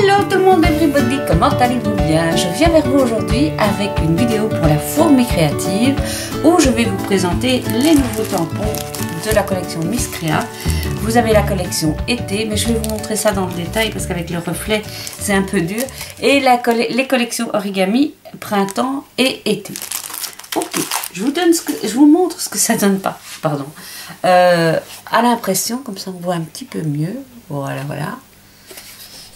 Hello tout le monde, everybody, comment allez-vous bien? Je viens vers vous aujourd'hui avec une vidéo pour la fourmi créative où je vais vous présenter les nouveaux tampons de la collection Miss Créa. Vous avez la collection été, mais je vais vous montrer ça dans le détail parce qu'avec le reflet c'est un peu dur. Et les collections origami printemps et été. Ok, je vous montre ce que ça donne pas. Pardon. À l'impression, comme ça on voit un petit peu mieux. Voilà, voilà.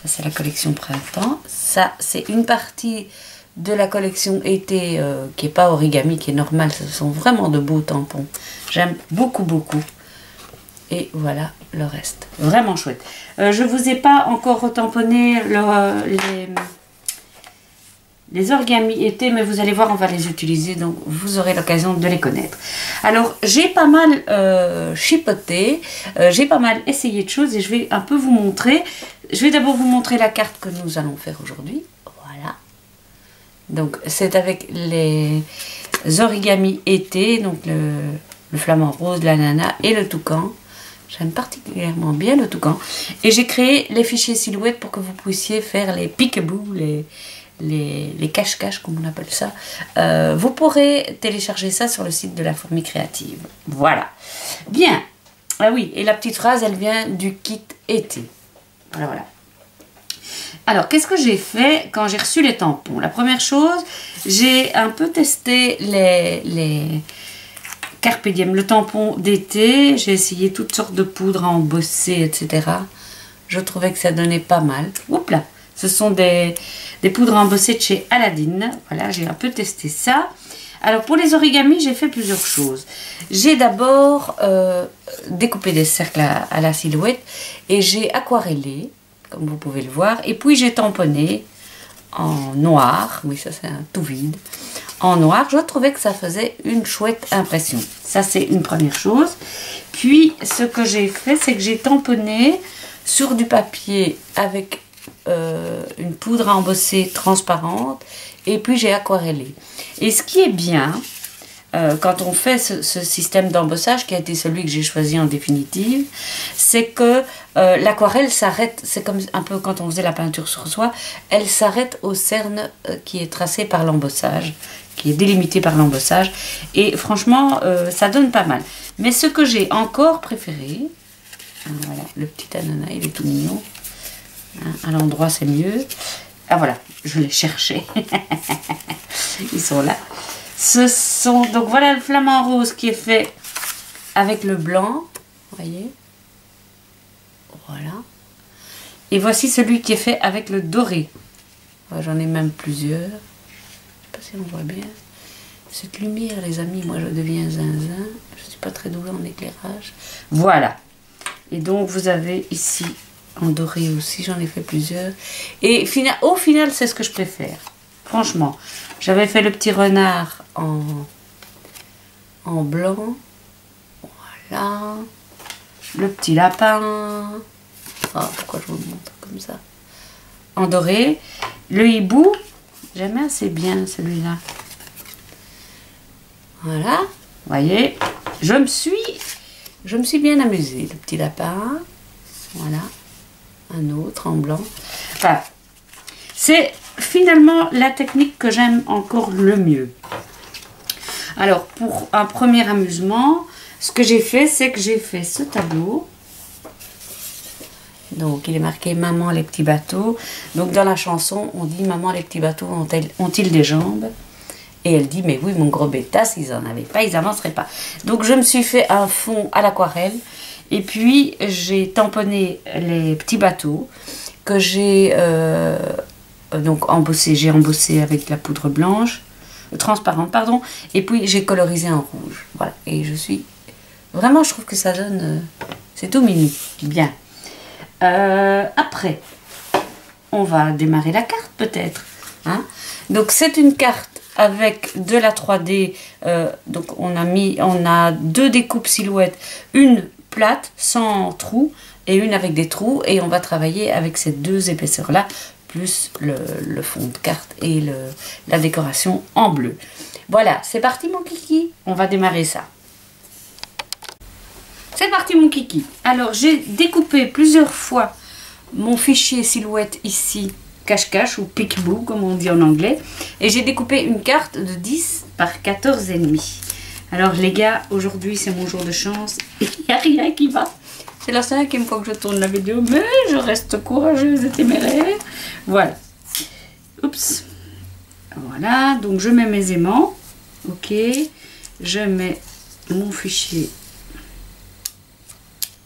Ça c'est la collection printemps. Ça c'est une partie de la collection été qui n'est pas origami, qui est normale. Ce sont vraiment de beaux tampons. J'aime beaucoup, beaucoup. Et voilà le reste. Vraiment chouette. Je ne vous ai pas encore retamponné les origami été, mais vous allez voir, on va les utiliser, donc vous aurez l'occasion de les connaître. Alors, j'ai pas mal chipoté, j'ai pas mal essayé de choses et je vais un peu vous montrer. Je vais d'abord vous montrer la carte que nous allons faire aujourd'hui. Voilà. Donc, c'est avec les origami été, donc le flamant rose, l'ananas et le toucan. J'aime particulièrement bien le toucan. Et j'ai créé les fichiers silhouettes pour que vous puissiez faire les peekaboo, les cache-cache comme on appelle ça. Vous pourrez télécharger ça sur le site de la fourmi créative. Voilà. Bien. Ah oui, et la petite phrase, elle vient du kit été. Voilà, voilà. Alors, qu'est-ce que j'ai fait quand j'ai reçu les tampons? La première chose, j'ai un peu testé les Carpe Diem, le tampon d'été. J'ai essayé toutes sortes de poudres à embosser, etc. Je trouvais que ça donnait pas mal. Oups là. Ce sont des poudres embossées de chez Aladdin. Voilà, j'ai un peu testé ça. Alors, pour les origamis, j'ai fait plusieurs choses. J'ai d'abord découpé des cercles à la silhouette et j'ai aquarellé, comme vous pouvez le voir. Et puis, j'ai tamponné en noir. Oui, ça, c'est un tout vide. En noir, je trouvais que ça faisait une chouette impression. Ça, c'est une première chose. Puis, ce que j'ai fait, c'est que j'ai tamponné sur du papier avec une poudre à embosser transparente et puis j'ai aquarellé. Et ce qui est bien quand on fait ce système d'embossage qui a été celui que j'ai choisi en définitive, c'est que l'aquarelle s'arrête, c'est comme un peu quand on faisait la peinture sur soie, elle s'arrête au cerne qui est tracé par l'embossage, qui est délimité par l'embossage, et franchement ça donne pas mal. Mais ce que j'ai encore préféré, voilà, le petit ananas, il est tout mignon. À l'endroit c'est mieux. Ah voilà, je les cherchais. Ils sont là. Ce sont donc voilà le flamant rose qui est fait avec le blanc. Voyez. Voilà. Et voici celui qui est fait avec le doré. J'en ai même plusieurs. Je ne sais pas si on voit bien. Cette lumière, les amis, moi je deviens zinzin. Je ne suis pas très douée en éclairage. Voilà. Et donc vous avez ici en doré aussi, j'en ai fait plusieurs. Et au final, c'est ce que je préfère. Franchement, j'avais fait le petit renard en blanc. Voilà. Le petit lapin. Oh, pourquoi je vous le montre comme ça? En doré. Le hibou. J'aime assez bien celui-là. Voilà. Vous voyez, je me suis bien amusée. Le petit lapin. Voilà. Un autre en blanc. Enfin, c'est finalement la technique que j'aime encore le mieux. Alors, pour un premier amusement, ce que j'ai fait, c'est que j'ai fait ce tableau. Donc, il est marqué « Maman, les petits bateaux ». Donc, dans la chanson, on dit « Maman, les petits bateaux ont-ils des jambes ?» Et elle dit « Mais oui, mon gros bêta, s'ils n'en avaient pas, ils n'avanceraient pas. » Donc, je me suis fait un fond à l'aquarelle. Et puis, j'ai tamponné les petits bateaux que j'ai donc embossé. J'ai embossé avec la poudre blanche, transparente, pardon. Et puis, j'ai colorisé en rouge. Voilà. Et je suis... Vraiment, je trouve que ça donne... c'est tout mignon. Bien. Après, on va démarrer la carte, peut-être. Hein? Donc, c'est une carte avec de la 3D. Donc, on a deux découpes silhouettes. Une plate, sans trous, et une avec des trous, et on va travailler avec ces deux épaisseurs là, plus le fond de carte et la décoration en bleu. Voilà, c'est parti mon kiki, on va démarrer ça. C'est parti mon kiki. Alors j'ai découpé plusieurs fois mon fichier silhouette ici, cache-cache ou peekaboo comme on dit en anglais. Et j'ai découpé une carte de 10 par 14,5. Alors les gars, aujourd'hui c'est mon jour de chance. Il n'y a rien qui va. C'est la 5e fois que je tourne la vidéo, mais je reste courageuse et téméraire. Voilà. Oups. Voilà, donc je mets mes aimants. Ok. Je mets mon fichier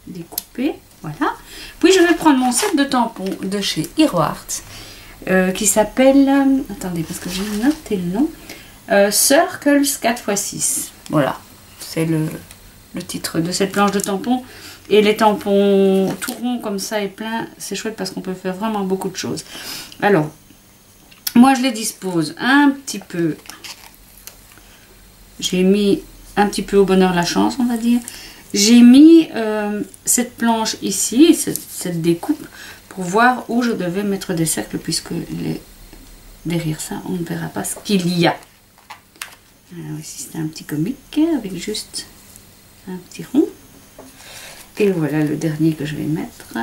découpé. Voilà. Puis je vais prendre mon set de tampons de chez Hero Art qui s'appelle... attendez, parce que j'ai noté le nom. Circles 4x6. Voilà. C'est le titre de cette planche de tampons. Et les tampons tout ronds comme ça et pleins, c'est chouette parce qu'on peut faire vraiment beaucoup de choses. Alors, moi je les dispose un petit peu. J'ai mis un petit peu au bonheur la chance, on va dire. J'ai mis cette planche ici, cette découpe, pour voir où je devais mettre des cercles, puisque derrière ça, on ne verra pas ce qu'il y a. Alors ici, c'est un petit comique avec juste un petit rond. Et voilà le dernier que je vais mettre.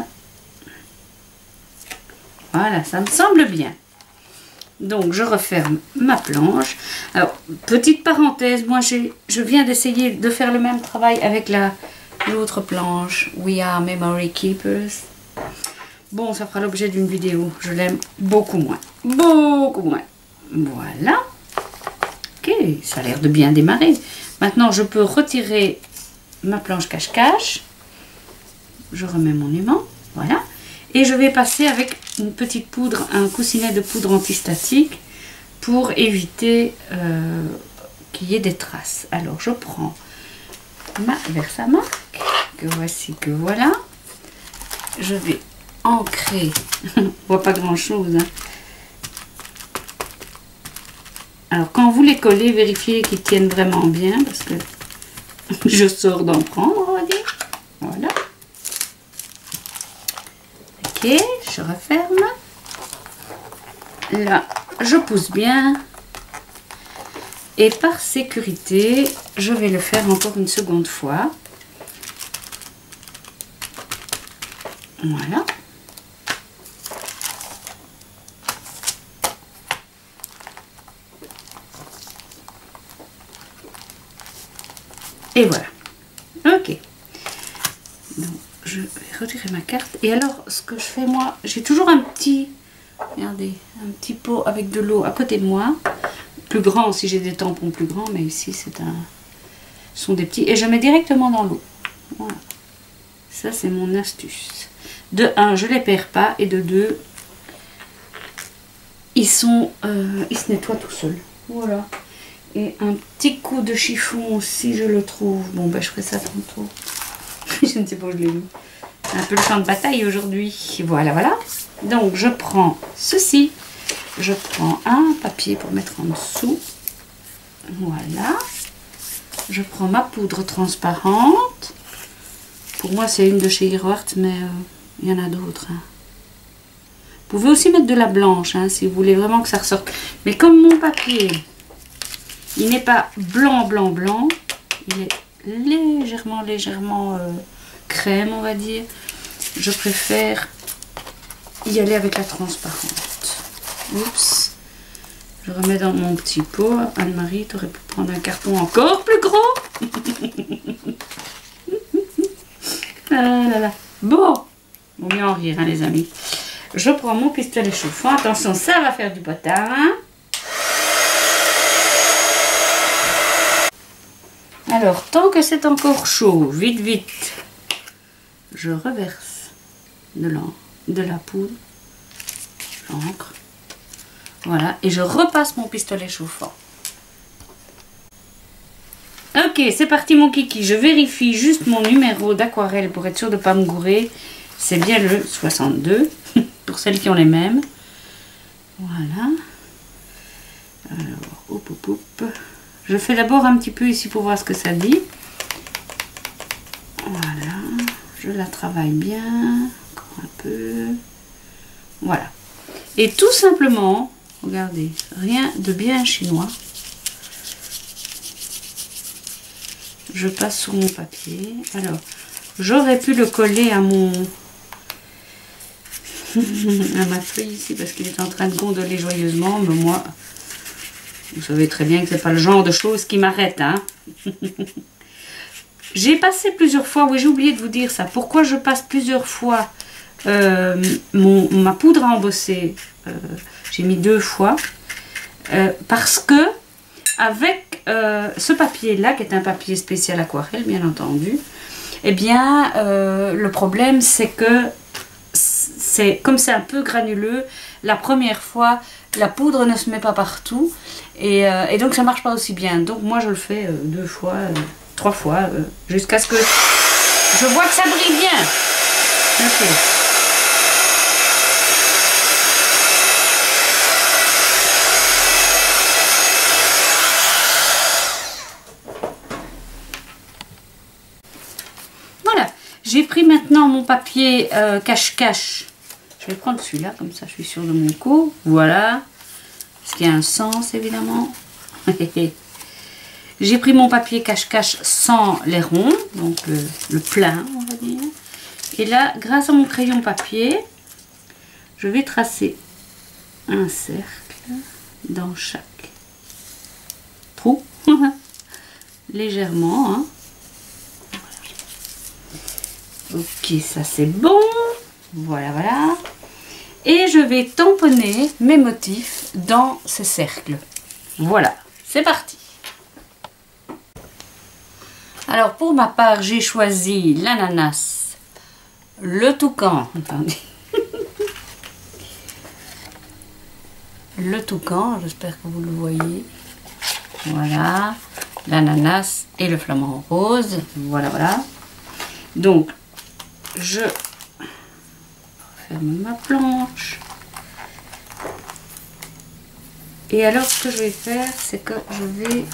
Voilà, ça me semble bien. Donc, je referme ma planche. Alors, petite parenthèse, moi, je viens d'essayer de faire le même travail avec l'autre planche, We Are Memory Keepers. Bon, ça fera l'objet d'une vidéo. Je l'aime beaucoup moins. Beaucoup moins. Voilà. Ok, ça a l'air de bien démarrer. Maintenant, je peux retirer ma planche cache-cache. Je remets mon aimant. Voilà. Et je vais passer avec une petite poudre, un coussinet de poudre antistatique pour éviter qu'il y ait des traces. Alors je prends ma Versamark, que voici, que voilà. Je vais ancrer, on voit pas grand chose. Hein. Alors quand vous les collez, vérifiez qu'ils tiennent vraiment bien parce que je sors d'en prendre, on va dire. Voilà. Ok, je referme. Là, je pousse bien. Et par sécurité, je vais le faire encore une seconde fois. Voilà. Et voilà. Ok. Donc, je vais retirer ma carte. Et alors, ce que je fais, moi, j'ai toujours un petit... Regardez, un petit pot avec de l'eau à côté de moi. Plus grand si j'ai des tampons plus grands, mais ici, ce sont des petits. Et je mets directement dans l'eau. Voilà. Ça, c'est mon astuce. De 1, je ne les perds pas. Et de 2, ils se nettoient tout seuls. Voilà. Et un petit coup de chiffon si je le trouve. Bon, ben, je ferai ça tantôt. Je ne sais pas où je l'ai mis. Un peu le champ de bataille aujourd'hui. Voilà, voilà. Donc, je prends ceci. Je prends un papier pour mettre en dessous. Voilà. Je prends ma poudre transparente. Pour moi, c'est une de chez Hero Art, mais il y en a d'autres. Hein. Vous pouvez aussi mettre de la blanche, hein, si vous voulez vraiment que ça ressorte. Mais comme mon papier, il n'est pas blanc, blanc, blanc. Il est légèrement crème, on va dire. Je préfère y aller avec la transparente. Oups. Je remets dans mon petit pot. Anne-Marie, tu aurais pu prendre un carton encore plus gros. Ah là là. Bon. Vaut mieux en rire, hein, les amis. Je prends mon pistolet chauffant. Attention, ça va faire du potin. Alors, tant que c'est encore chaud, vite, vite, je reverse de la poudre, l'encre. Voilà, et je repasse mon pistolet chauffant. Ok, c'est parti mon kiki. Je vérifie juste mon numéro d'aquarelle pour être sûr de ne pas me gourer. C'est bien le 62, pour celles qui ont les mêmes. Voilà. Alors, hop, hop, hop. Je fais d'abord un petit peu ici pour voir ce que ça dit. Voilà. Je la travaille bien. Encore un peu. Voilà. Et tout simplement, regardez, rien de bien chinois. Je passe sur mon papier. Alors, j'aurais pu le coller à mon à ma fille ici parce qu'il est en train de gondoler joyeusement, mais moi, vous savez très bien que c'est pas le genre de choses qui m'arrête, hein. J'ai passé plusieurs fois, oui j'ai oublié de vous dire ça, pourquoi je passe plusieurs fois ma poudre à embosser, j'ai mis 2 fois, parce que avec ce papier là, qui est un papier spécial aquarelle bien entendu, eh bien le problème c'est que comme c'est un peu granuleux, la première fois la poudre ne se met pas partout et donc ça marche pas aussi bien. Donc moi je le fais 2 fois, 3 fois, jusqu'à ce que je vois que ça brille bien. Ok. Voilà, j'ai pris maintenant mon papier cache-cache. Je vais prendre celui-là, comme ça je suis sûre de mon coup. Voilà. Ce qui a un sens évidemment. J'ai pris mon papier cache-cache sans les ronds, donc le plein on va dire. Et là, grâce à mon crayon papier, je vais tracer un cercle dans chaque trou. Légèrement. Hein. Ok, ça c'est bon. Voilà, voilà. Et je vais tamponner mes motifs dans ces cercles. Voilà, c'est parti. Alors pour ma part, j'ai choisi l'ananas, le toucan, attendez. Le toucan, j'espère que vous le voyez. Voilà, l'ananas et le flamant rose. Voilà, voilà. Donc, je ferme ma planche. Et alors, ce que je vais faire, c'est que je vais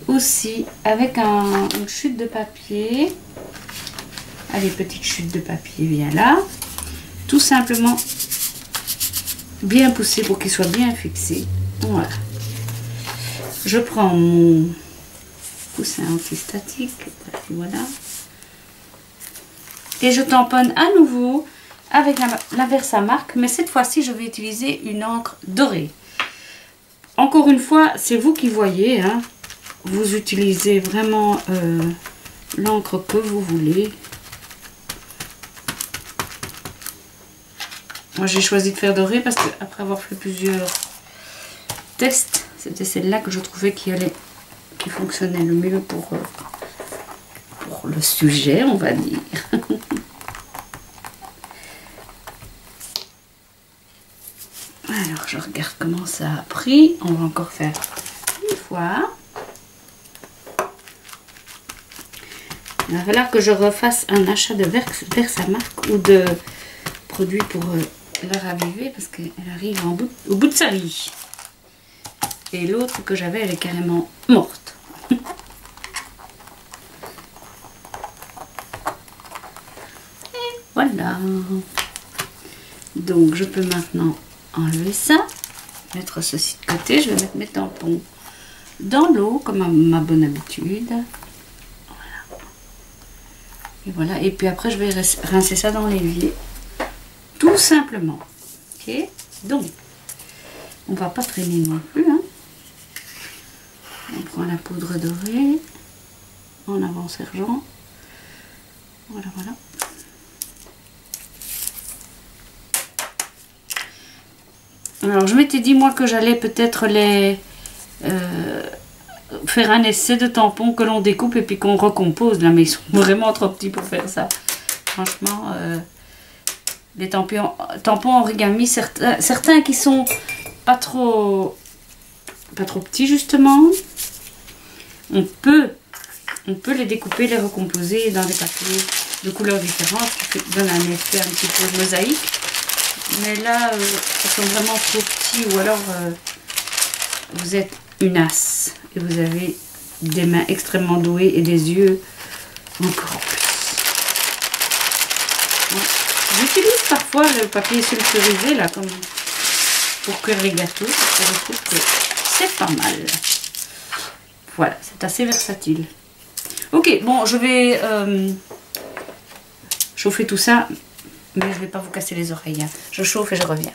aussi, avec une chute de papier, allez, petite chute de papier, bien là, tout simplement bien pousser pour qu'il soit bien fixé. Voilà. Je prends mon coussin antistatique, voilà. Et je tamponne à nouveau avec la Versamark, mais cette fois-ci, je vais utiliser une encre dorée. Encore une fois, c'est vous qui voyez, hein. Vous utilisez vraiment l'encre que vous voulez. Moi, j'ai choisi de faire doré parce que après avoir fait plusieurs tests, c'était celle-là que je trouvais qui fonctionnait le mieux pour le sujet, on va dire. Alors, je regarde comment ça a pris. On va encore faire une fois. Il va falloir que je refasse un achat de Versamark ou de produits pour la raviver parce qu'elle arrive au bout de sa vie. Et l'autre que j'avais, elle est carrément morte. Et voilà. Donc, je peux maintenant enlever ça, mettre ceci de côté. Je vais mettre mes tampons dans l'eau comme à ma bonne habitude. Et voilà, et puis après je vais rincer ça dans l'évier, tout simplement. Ok, donc on va pas traîner non plus. Hein. On prend la poudre dorée en avant sergent. Voilà, voilà. Alors je m'étais dit moi que j'allais peut-être les faire un essai de tampons que l'on découpe et puis qu'on recompose là, mais ils sont vraiment trop petits pour faire ça. Franchement, les tampons origami, certains qui sont pas trop petits justement, on peut les découper, les recomposer dans des papiers de couleurs différentes qui donnent un effet un petit peu mosaïque. Mais là, ils sont vraiment trop petits ou alors vous êtes une as et vous avez des mains extrêmement douées et des yeux encore plus. Ouais. J'utilise parfois le papier sulfurisé là comme pour cuire les gâteaux parce que je trouve que c'est pas mal. Voilà, c'est assez versatile. Ok, bon, je vais chauffer tout ça Mais je ne vais pas vous casser les oreilles. Hein. Je chauffe et je reviens.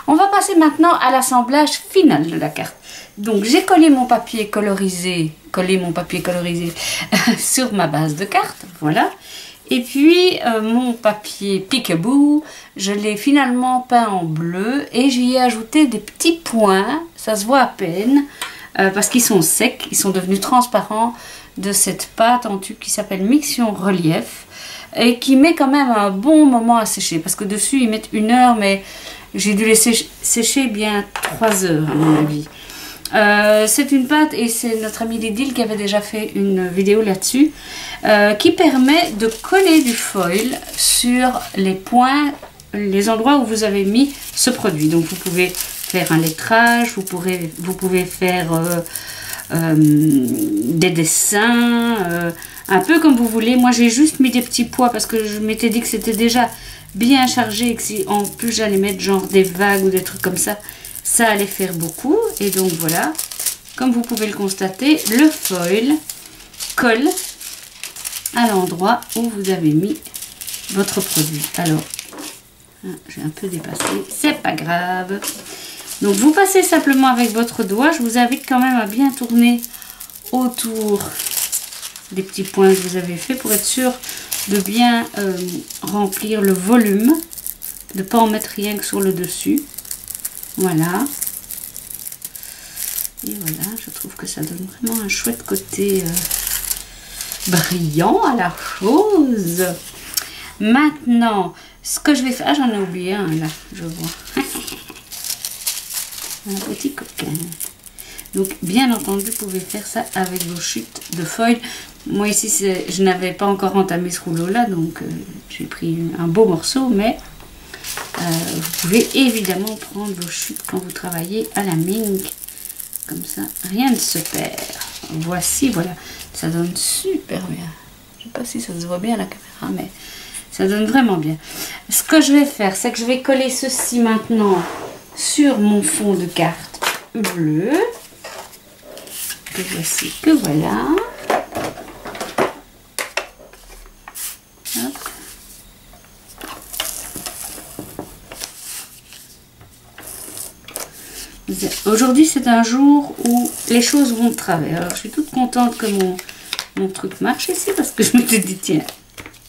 On va passer maintenant à l'assemblage final de la carte. Donc j'ai collé mon papier colorisé, sur ma base de carte, voilà. Et puis mon papier Peekaboo, je l'ai finalement peint en bleu et j'y ai ajouté des petits points, ça se voit à peine, parce qu'ils sont secs, ils sont devenus transparents de cette pâte en tube qui s'appelle Mixion Relief et qui met quand même un bon moment à sécher parce que dessus ils mettent 1 heure, mais j'ai dû laisser sécher bien 3 heures à mon avis. C'est une pâte et c'est notre ami Lydil qui avait déjà fait une vidéo là-dessus qui permet de coller du foil sur les points, les endroits où vous avez mis ce produit. Donc vous pouvez faire un lettrage, vous pouvez faire des dessins, un peu comme vous voulez. Moi j'ai juste mis des petits pois parce que je m'étais dit que c'était déjà bien chargé et que si en plus j'allais mettre genre des vagues ou des trucs comme ça, ça allait faire beaucoup. Et donc voilà, comme vous pouvez le constater, le foil colle à l'endroit où vous avez mis votre produit. Alors, j'ai un peu dépassé, c'est pas grave. Donc vous passez simplement avec votre doigt. Je vous invite quand même à bien tourner autour des petits points que vous avez fait pour être sûr de bien remplir le volume, de ne pas en mettre rien que sur le dessus. Voilà. Et voilà, je trouve que ça donne vraiment un chouette côté brillant à la chose. Maintenant, ce que je vais faire... Ah, j'en ai oublié un là, je vois. Un petit coquin. Donc, bien entendu, vous pouvez faire ça avec vos chutes de foil. Moi, ici, je n'avais pas encore entamé ce rouleau-là, donc j'ai pris un beau morceau, mais vous pouvez évidemment prendre vos chutes quand vous travaillez à la mink. Comme ça, rien ne se perd. Voici, voilà. Ça donne super bien. Je ne sais pas si ça se voit bien à la caméra, mais ça donne vraiment bien. Ce que je vais faire, c'est que je vais coller ceci maintenant sur mon fond de carte bleu. Que voici, que voilà. Hop. Aujourd'hui, c'est un jour où les choses vont de travers. Alors, je suis toute contente que mon truc marche ici parce que je m'étais dit, tiens,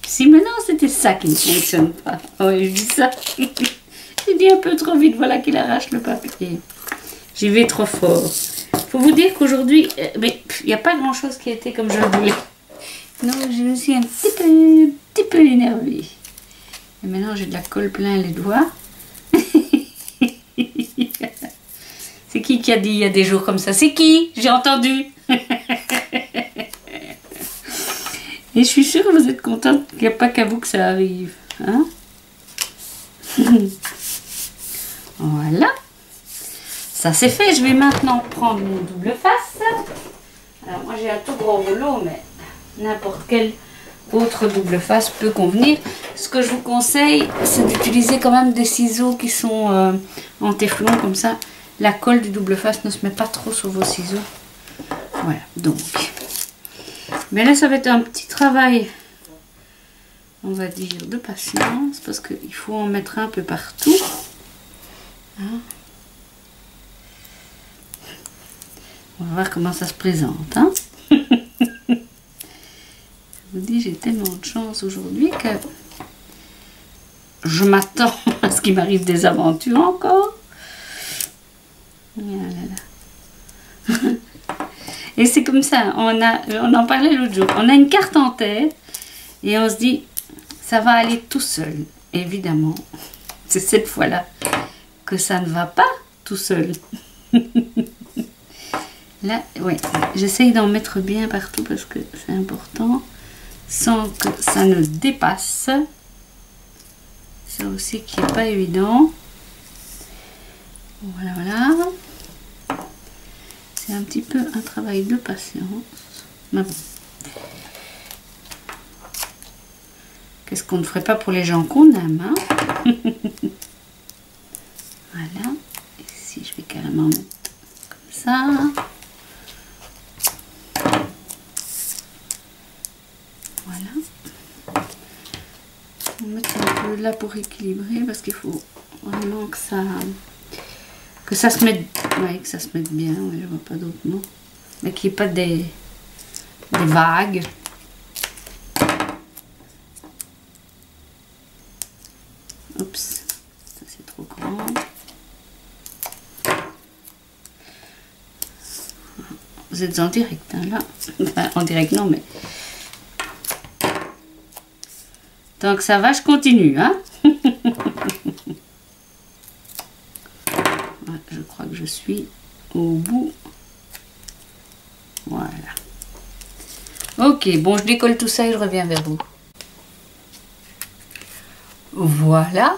si maintenant c'était ça qui ne fonctionne pas. Oui, je dis ça. J'ai dit un peu trop vite, voilà qu'il arrache le papier. J'y vais trop fort. Faut vous dire qu'aujourd'hui, mais il n'y a pas grand chose qui a été comme je le voulais. Donc je me suis un petit peu énervée. Et maintenant j'ai de la colle plein les doigts. C'est qui a dit il y a des jours comme ça? C'est qui? J'ai entendu. Et je suis sûre que vous êtes contente qu'il n'y a pas qu'à vous que ça arrive. Hein? Voilà. Ça c'est fait. Je vais maintenant prendre mon double face. Alors moi j'ai un tout gros rouleau, mais n'importe quel autre double face peut convenir. Ce que je vous conseille, c'est d'utiliser quand même des ciseaux qui sont en téflon, comme ça la colle du double face ne se met pas trop sur vos ciseaux. Voilà, donc. Mais là ça va être un petit travail on va dire, de patience, parce qu'il faut en mettre un peu partout. Hein? On va voir comment ça se présente. Hein? Je vous dis, j'ai tellement de chance aujourd'hui que je m'attends à ce qu'il m'arrive des aventures encore. Ah là là. Et c'est comme ça, on en parlait l'autre jour, on a une carte en tête et on se dit, ça va aller tout seul. Évidemment, c'est cette fois-là que ça ne va pas tout seul. Là, oui, j'essaye d'en mettre bien partout parce que c'est important, sans que ça ne dépasse. Ça aussi qui n'est pas évident. Voilà, voilà. C'est un petit peu un travail de patience. Mais bon. Qu'est-ce qu'on ne ferait pas pour les gens qu'on aime, hein? Voilà. Ici, je vais carrément mettre comme ça. Voilà. On va mettre un peu là pour équilibrer parce qu'il faut vraiment que ça se mette, ouais, que ça se mette bien. Ouais, je vois pas d'autres mots, mais qu'il n'y ait pas des vagues. Oups, ça c'est trop grand. Vous êtes en direct, hein, là. Enfin, en direct non, mais tant que ça va, je continue, hein. Je crois que je suis au bout. Voilà. Ok, bon, je décolle tout ça et je reviens vers vous. Voilà,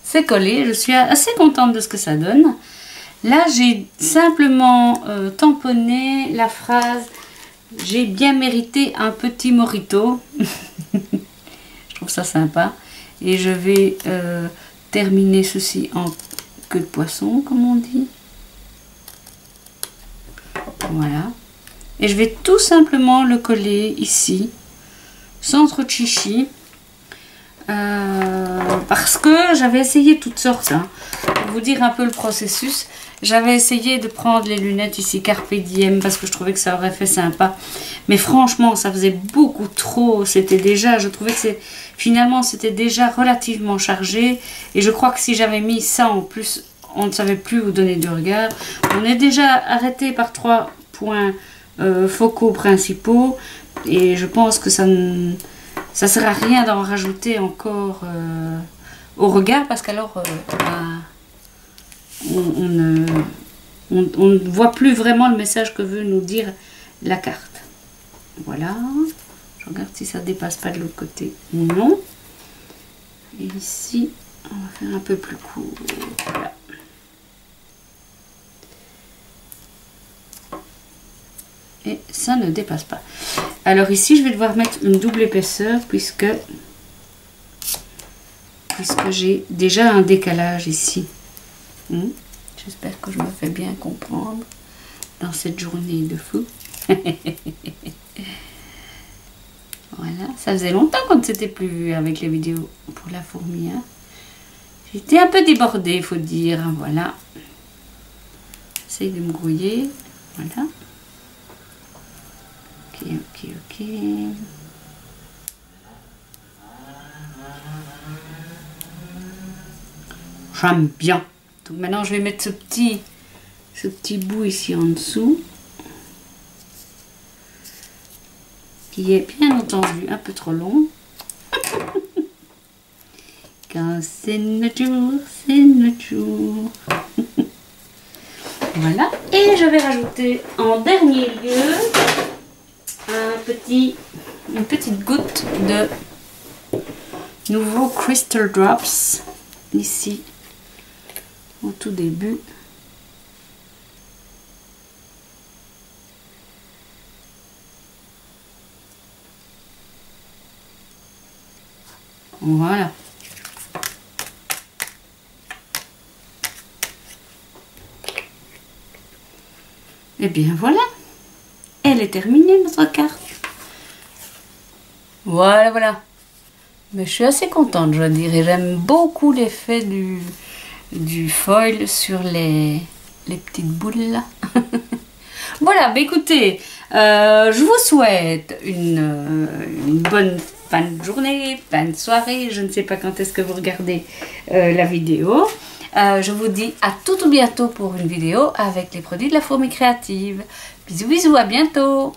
c'est collé. Je suis assez contente de ce que ça donne. Là, j'ai simplement tamponné la phrase « J'ai bien mérité un petit mojito ». Je trouve ça sympa. Et je vais terminer ceci en queue de poisson, comme on dit. Voilà. Et je vais tout simplement le coller ici, sans trop de chichi. Parce que j'avais essayé toutes sortes, hein. Pour vous dire un peu le processus, j'avais essayé de prendre les lunettes ici Carpe Diem parce que je trouvais que ça aurait fait sympa, mais franchement ça faisait beaucoup trop. C'était déjà, je trouvais que finalement c'était déjà relativement chargé, et je crois que si j'avais mis ça en plus, on ne savait plus où donner du regard. On est déjà arrêté par 3 points focaux principaux, et je pense que ça sert à rien d'en rajouter encore au regard, parce qu'alors on ne voit plus vraiment le message que veut nous dire la carte. Voilà. Je regarde si ça ne dépasse pas de l'autre côté. Non. Et ici, on va faire un peu plus court. Voilà. Et ça ne dépasse pas. Alors ici, je vais devoir mettre une double épaisseur puisque j'ai déjà un décalage ici. J'espère que je me fais bien comprendre dans cette journée de fou. Voilà, ça faisait longtemps qu'on ne s'était plus vu avec les vidéos pour la fourmi. Hein. J'étais un peu débordée, il faut dire. Voilà. J'essaye de me grouiller. Voilà. Ok, ok, ok. J'aime bien. Donc maintenant je vais mettre ce petit bout ici en dessous, qui est bien entendu un peu trop long. Quand c'est notre jour, c'est notre jour. Voilà. Et je vais rajouter en dernier lieu une petite goutte de nouveau Crystal Drops ici au tout début. Voilà. Et bien voilà, elle est terminée notre carte. Voilà, voilà. Mais je suis assez contente, je dirais. J'aime beaucoup l'effet du foil sur les petites boules là. Voilà, bah écoutez, je vous souhaite une bonne fin de journée, fin de soirée. Je ne sais pas quand est-ce que vous regardez la vidéo. Je vous dis à tout bientôt pour une vidéo avec les produits de la fourmi créative. Bisous bisous, à bientôt.